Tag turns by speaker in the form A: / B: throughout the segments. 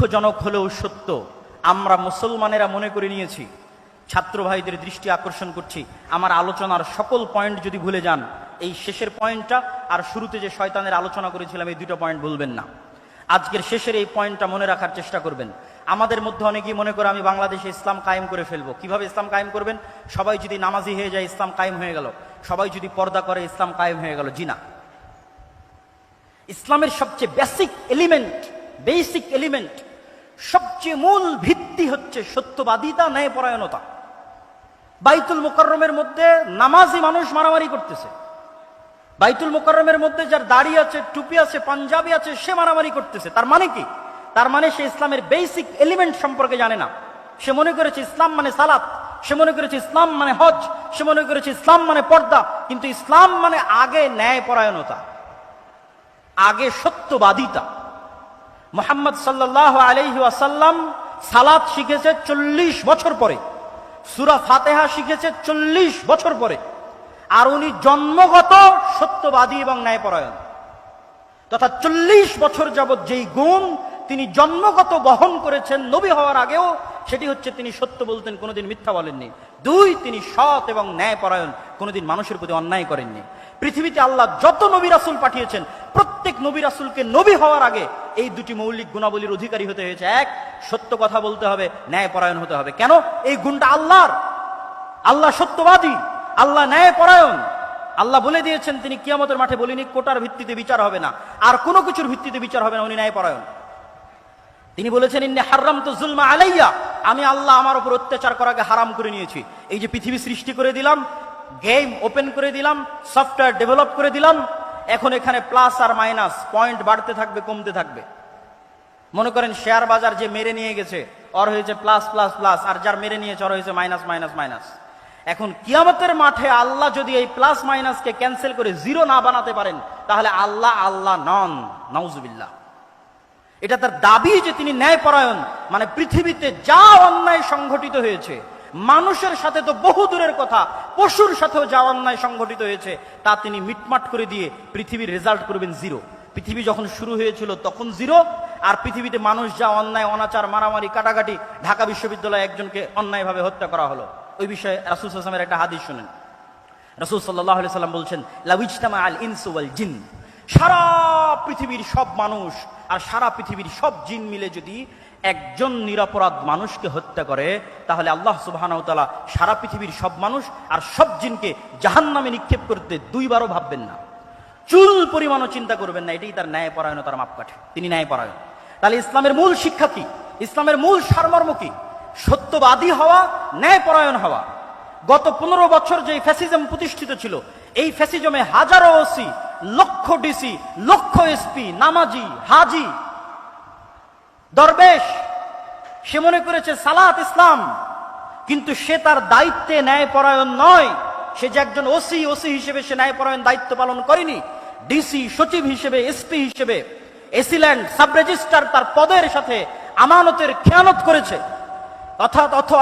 A: দুঃখজনক হলেও সত্য, আমরা মুসলমানেরা মনে করে নিয়েছি, ছাত্র ভাইদের দৃষ্টি আকর্ষণ করছি, আমার আলোচনার সকল পয়েন্ট যদি ভুলে যান, এই শেষের পয়েন্টটা আর শুরুতে যে শয়তানের আলোচনা করেছিলাম এই দুটো পয়েন্ট ভুলবেন না। আজকের শেষের এই পয়েন্টটা মনে রাখার চেষ্টা করবেন। আমাদের মধ্যে অনেকেই মনে করে আমি বাংলাদেশে ইসলাম কায়েম করে ফেলবো। কিভাবে ইসলাম কায়েম করবেন? সবাই যদি নামাজি হয়ে যায় ইসলাম কায়েম হয়ে গেল, সবাই যদি পর্দা করে ইসলাম কায়েম হয়ে গেল। জি না, ইসলামের সবচেয়ে বেসিক এলিমেন্ট, সবচেয়ে মূল ভিত্তি হচ্ছে সত্যবাদিতা, ন্যায়পরায়ণতা। বাইতুল মুকাররমের মধ্যে নামাজি মানুষ মারামারি করতেছে, বাইতুল মুকাররমের মধ্যে যার দাড়ি আছে, টুপি আছে, পাঞ্জাবি আছে, সে মারামারি করতেছে। তার মানে কি? তার মানে সে ইসলামের বেসিক এলিমেন্ট সম্পর্কে জানে না। সে মনে করেছে ইসলাম মানে সালাত, সে মনে করেছে ইসলাম মানে হজ, সে মনে করেছে ইসলাম মানে পর্দা। কিন্তু ইসলাম মানে আগে ন্যায়পরায়ণতা, আগে সত্যবাদিতা। মুহাম্মদ সাল্লাল্লাহু আলাইহি ওয়াসাল্লাম সালাত শিখেছে 40 বছর পরে, সূরা ফাতিহা শিখেছে 40 বছর পরে, আর উনি জন্মগত সত্যবাদী এবং ন্যায়পরায়ণ। তথা 40 বছর যাবৎ যেই গুণ তিনি জন্মগত বহন করেছেন নবী হওয়ার আগেও, সেটি হচ্ছে তিনি সত্য বলতেন, কোনোদিন মিথ্যা বলেননি। 2, তিনি সৎ এবং ন্যায়পরায়ণ, কোনোদিন মানুষের প্রতি অন্যায় করেননি। পৃথিবীতে আল্লাহ যত নবী রাসূল পাঠিয়েছেন, প্রত্যেক নবী রাসূলকে নবী হওয়ার আগে এই দুটি মৌলিক গুণাবলীর অধিকারী হতে হয়েছে। এক, সত্য কথা বলতে হবে, ন্যায়পরায়ণ হতে হবে। কেন? এই গুণটা আল্লাহর। আল্লাহ সত্যবাদী, আল্লাহ ন্যায়পরায়ণ। আল্লাহ বলে দিয়েছেন, তিনি কিয়ামতের মাঠে বলিনি কোটার ভিত্তিতে বিচার হবে না, আর কোনো কিছুর ভিত্তিতে বিচার হবে না, উনি ন্যায়পরায়ণ। তিনি বলেছেন, ইন্নী হারামতু যুলমা আলাইয়া, আমি আল্লাহ আমার উপর অত্যাচার করাকে হারাম করে নিয়েছি। এই যে পৃথিবী সৃষ্টি করে দিলাম, গেম ওপেন করে দিলাম, সফটওয়্যার ডেভেলপ করে দিলাম, এখন এখানে প্লাস আর মাইনাস পয়েন্ট বাড়তে থাকবে, কমতে থাকবে। মনে করেন শেয়ার বাজার যে মেরে নিয়ে গেছে ওর হয়েছে প্লাস প্লাস প্লাস, আর যার মেরে নিয়েছে ওর হয়েছে মাইনাস মাইনাস মাইনাস। এখন কিয়ামতের মাঠে আল্লাহ যদি এই প্লাস মাইনাসকে ক্যান্সেল করে জিরো না বানাতে পারেন, তাহলে আল্লাহ নন, নাউজুবিল্লাহ। এটা তার দাবি যে তিনি ন্যায়পরায়ণ। মানে পৃথিবীতে যা অন্যায় সংঘটিত হয়েছে, মানুষের সাথে তো বহু দূরের কথা, পশুর সাথেও যা অন্যায় সংঘটিত হয়েছে তা তিনি মিটমাট করে দিয়ে পৃথিবীর রেজাল্ট করবেন জিরো। পৃথিবী যখন শুরু হয়েছিল তখন জিরো, আর পৃথিবীতে মানুষ যা অন্যায়, অনাচার, মারামারি, কাটাকাটি, ঢাকা বিশ্ববিদ্যালয়ে একজনকে অন্যায়ভাবে হত্যা করা হলো, ওই বিষয়ে রাসূল সাল্লাল্লাহু আলাইহি ওয়াসাল্লামের একটা হাদিস শুনেন। রাসূল সাল্লাল্লাহু আলাইহি ওয়াসাল্লাম বলছেন, লাউ ইজতামা আল ইনসু ওয়াল জিন, সারা পৃথিবীর সব মানুষ আর সারা পৃথিবীর সব জিন মিলে যদি একজন নিরপরাধ মানুষকে হত্যা করে, তাহলে আল্লাহ সুবহানাহু ওয়া তাআলা সারা পৃথিবীর সব মানুষ আর সব জিনকে জাহান্নামে নিক্ষেপ করতে 2 বারও ভাববেন না, চুল পরিমাণও চিন্তা করবেন না। এটাই তার ন্যায়পরায়ণতার মাপকাঠি, তিনি ন্যায়পরায়ণ। তাহলে ইসলামের মূল শিক্ষা কি? ইসলামের মূল সারমর্ম কি? সত্যবাদী হওয়া, ন্যায়পরায়ণ হওয়া। গত 15 বছর যে ফ্যাসিজম প্রতিষ্ঠিত ছিল, এই ফ্যাসিজমে হাজারো ওসি, লক্ষ ডিসি, লক্ষ এসপি, নামাজি, হাজি, দরবেশ, সে মনে করেছে সালাত ইসলাম, কিন্তু সে তার দায়িত্বে ন্যায়পরায়ণ নয়। সে যে একজন ওসি হিসেবে সে ন্যায়পরায়ণ দায়িত্ব পালন করেনি। ডিসি, সচিব হিসেবে, এসপি হিসেবে, এসিল্যান্ড, সাব রেজিস্ট্রার তার পদের সাথে আমানতের খেয়ানত করেছে।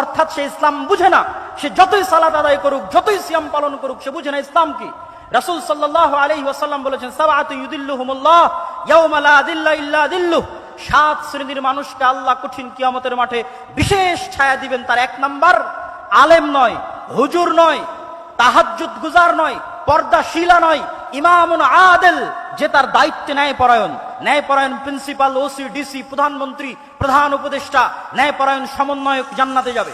A: অর্থাৎ সে ইসলাম বুঝে না। সে যতই সালাত আদায় করুক, যতই সিয়াম পালন করুক, সে বুঝে না ইসলাম কি। রাসূল সাল্লাল্লাহু আলাইহি ওয়াসাল্লাম বলেছেন, সাবআতু ইউদিল্লুহুমুল্লাহ ইয়াওমা লা যিল্লা ইল্লা যিল্লুহ, 7 শ্রেণীর মানুষকে আল্লাহ কঠিন কিয়ামতের মাঠে বিশেষ ছায়া দিবেন। তার 1 নাম্বার, আলেম নয়, হুজুর নয়, তাহাজ্জুদ গুজার নয়, পর্দাশীলা নয়, ইমামুন আদিল, যে তার দায়িত্বে ন্যায়পরায়ণ প্রিন্সিপাল, ওসি, ডিসি, প্রধানমন্ত্রী, প্রধান উপদেষ্টা, ন্যায়পরায়ণ সমন্বয়ক জান্নাতে যাবে।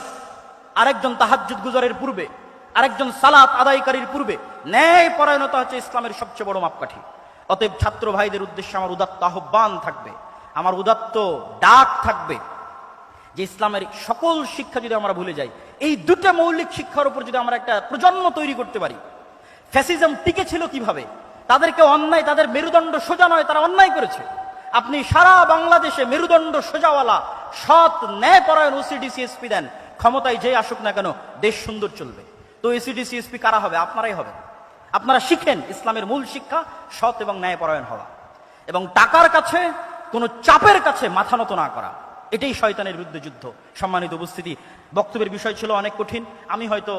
A: আরেকজন তাহাজ্জুদ গুজারের পূর্বে, আরেকজন সালাত আদায়কারীর পূর্বে। ন্যায়পরায়ণতা হচ্ছে ইসলামের সবচেয়ে বড় মাপকাঠি। অতএব ছাত্র ভাইদের উদ্দেশ্যে আমার উদাত্ত আহ্বান থাকবে, আমার উদাত্ত ডাক থাকবে যে ইসলামের সকল শিক্ষা যদি আমরা ভুলে যাই, এই 2টা মৌলিক শিক্ষার উপর যদি আমরা একটা প্রজন্ম তৈরি করতে পারি। ফ্যাসিজম টিকে ছিল কিভাবে? তাদেরকে অন্যায়, তাদের মেরুদণ্ড সোজা নয়, তারা অন্যায় করেছে। আপনি সারা বাংলাদেশে মেরুদণ্ড সোজাওয়ালা, সৎ, ন্যায়পরায়ণ ওসিডিসি এসপি দেন, ক্ষমতায় যে আসুক না কেন, দেশ সুন্দর চলবে। তো এসিডিসি এসপি কারা হবে? আপনারাই হবে। আপনারা শিখেন ইসলামের মূল শিক্ষা, সৎ এবং ন্যায়পরায়ণ হওয়া, এবং টাকার কাছে, কোন চাপের কাছে মাথা নত না করা। এটাই শয়তানের বিরুদ্ধে যুদ্ধ। সম্মানিত উপস্থিতি, বক্তব্যের বিষয় ছিল অনেক কঠিন। আমি হয়তো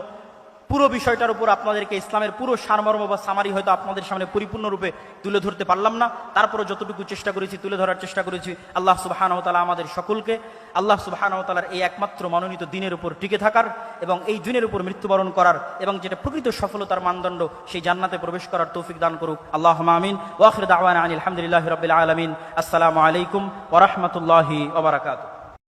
A: পুরো বিষয়টার উপর আপনাদেরকে ইসলামের পুরো সারমর্ম বা সামারি হয়তো আপনাদের সামনে পরিপূর্ণরূপে তুলে ধরতে পারলাম না, তারপরে যতটুকু চেষ্টা করেছি তুলে ধরার চেষ্টা করেছি। আল্লাহ সুবহানাহু ওয়া তাআলা আমাদের সকলকে আল্লাহ সুবহানাহু ওয়া তাআলার এই একমাত্র মনোনীত দিনের উপর টিকে থাকার এবং এই দিনের উপর মৃত্যুবরণ করার এবং যেটা প্রকৃত সফলতার মানদণ্ড সেই জান্নাতে প্রবেশ করার তৌফিক দান করুক। আল্লাহুম্মা আমিন। ওয়া আখিরু দাওয়ানা আনিল হামদুলিল্লাহি রাব্বিল আলামিন। আসসালামু আলাইকুম ওয়া রাহমাতুল্লাহি ওয়া বারাকাতুহু।